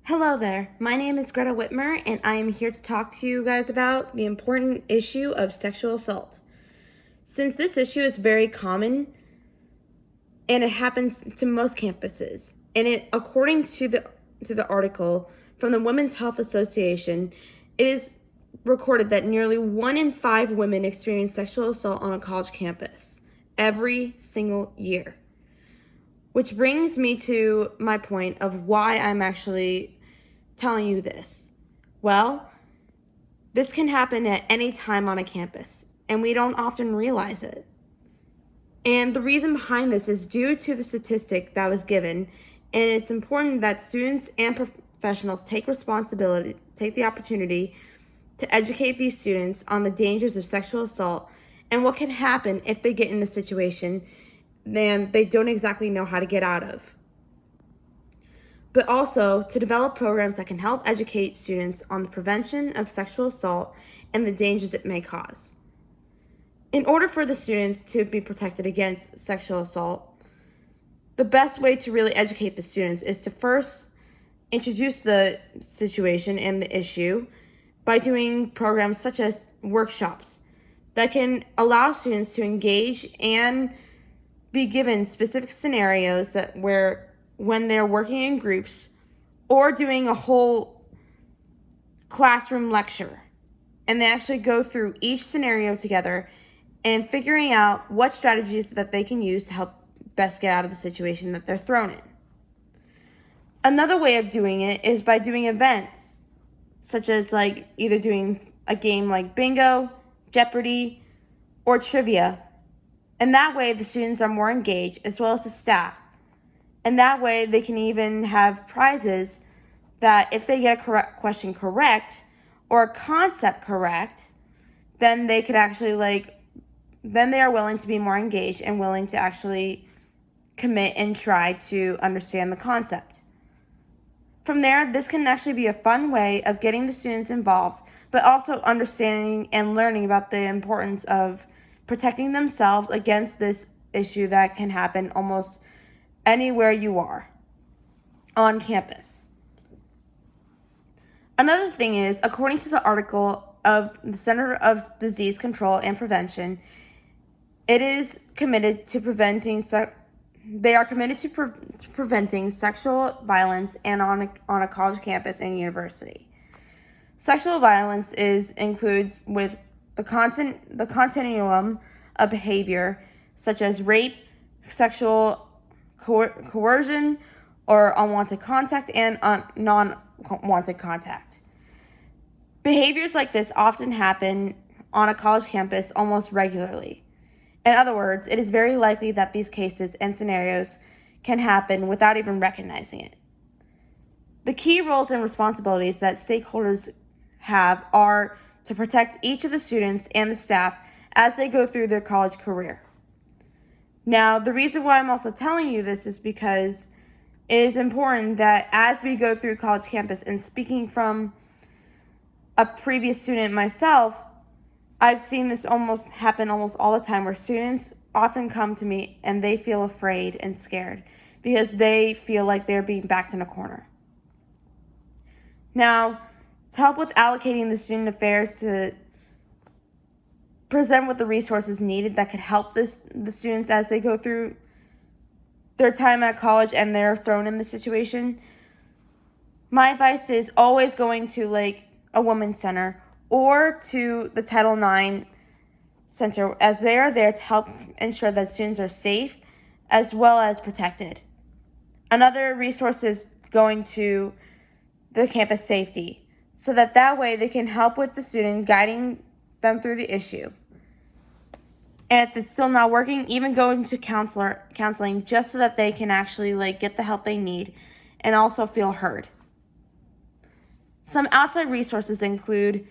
Hello there, my name is Greta Whitmer, and I am here to talk to you guys about the important issue of sexual assault. Since this issue is very common and it happens to most campuses, according to the article from the Women's Health Association, it is recorded that nearly 1 in 5 women experience sexual assault on a college campus every single year. Which brings me to my point of why I'm actually telling you this. Well, this can happen at any time on a campus, and we don't often realize it. And the reason behind this is due to the statistic that was given, and it's important that students and professionals take the opportunity to educate these students on the dangers of sexual assault and what can happen if they get in a situation then they don't exactly know how to get out of. But also to develop programs that can help educate students on the prevention of sexual assault and the dangers it may cause. In order for the students to be protected against sexual assault, the best way to really educate the students is to first introduce the situation and the issue by doing programs such as workshops that can allow students to engage and be given specific scenarios where when they're working in groups or doing a whole classroom lecture, and they actually go through each scenario together and figuring out what strategies that they can use to help best get out of the situation that they're thrown in. Another way of doing it is by doing events, such as either doing a game like bingo, Jeopardy, or trivia. And that way the students are more engaged as well as the staff. And that way they can even have prizes that if they get a question correct or a concept correct, then they could actually then they are willing to be more engaged and willing to actually commit and try to understand the concept. From there, this can actually be a fun way of getting the students involved, but also understanding and learning about the importance of protecting themselves against this issue that can happen almost anywhere you are on campus. Another thing is, according to the article of the Center of Disease Control and Prevention, it is committed to preventing preventing sexual violence and on a college campus and university. Sexual violence includes with the continuum of behavior such as rape, sexual coercion, or unwanted contact, and non-wanted contact. Behaviors like this often happen on a college campus almost regularly. In other words, it is very likely that these cases and scenarios can happen without even recognizing it. The key roles and responsibilities that stakeholders have are to protect each of the students and the staff as they go through their college career. Now, the reason why I'm also telling you this is because it is important that as we go through college campus, and speaking from a previous student myself, I've seen this happen almost all the time, where students often come to me and they feel afraid and scared because they feel like they're being backed in a corner. Now, to help with allocating the student affairs to present with the resources needed that could help the students as they go through their time at college and they're thrown in the situation, my advice is always going to a women's center or to the Title IX Center, as they are there to help ensure that students are safe as well as protected. Another resource is going to the campus safety, so that way they can help with the student, guiding them through the issue. And if it's still not working, even going to counseling, just so that they can actually get the help they need and also feel heard. Some outside resources include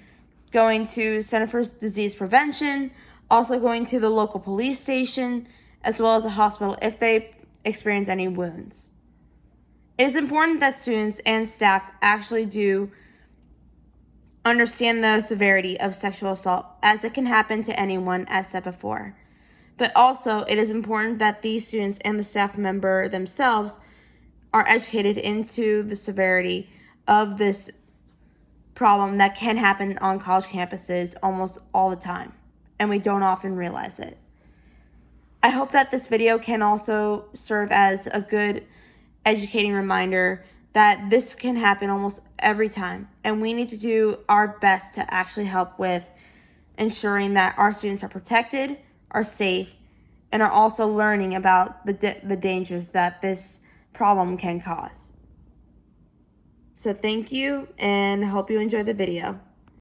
going to Center for Disease Prevention, also going to the local police station, as well as a hospital if they experience any wounds. It is important that students and staff actually do understand the severity of sexual assault, as it can happen to anyone, as said before. But also, it is important that these students and the staff member themselves are educated into the severity of this problem that can happen on college campuses almost all the time, and we don't often realize it. I hope that this video can also serve as a good educating reminder that this can happen almost every time, and we need to do our best to actually help with ensuring that our students are protected, are safe, and are also learning about the dangers that this problem can cause. So thank you, and hope you enjoy the video.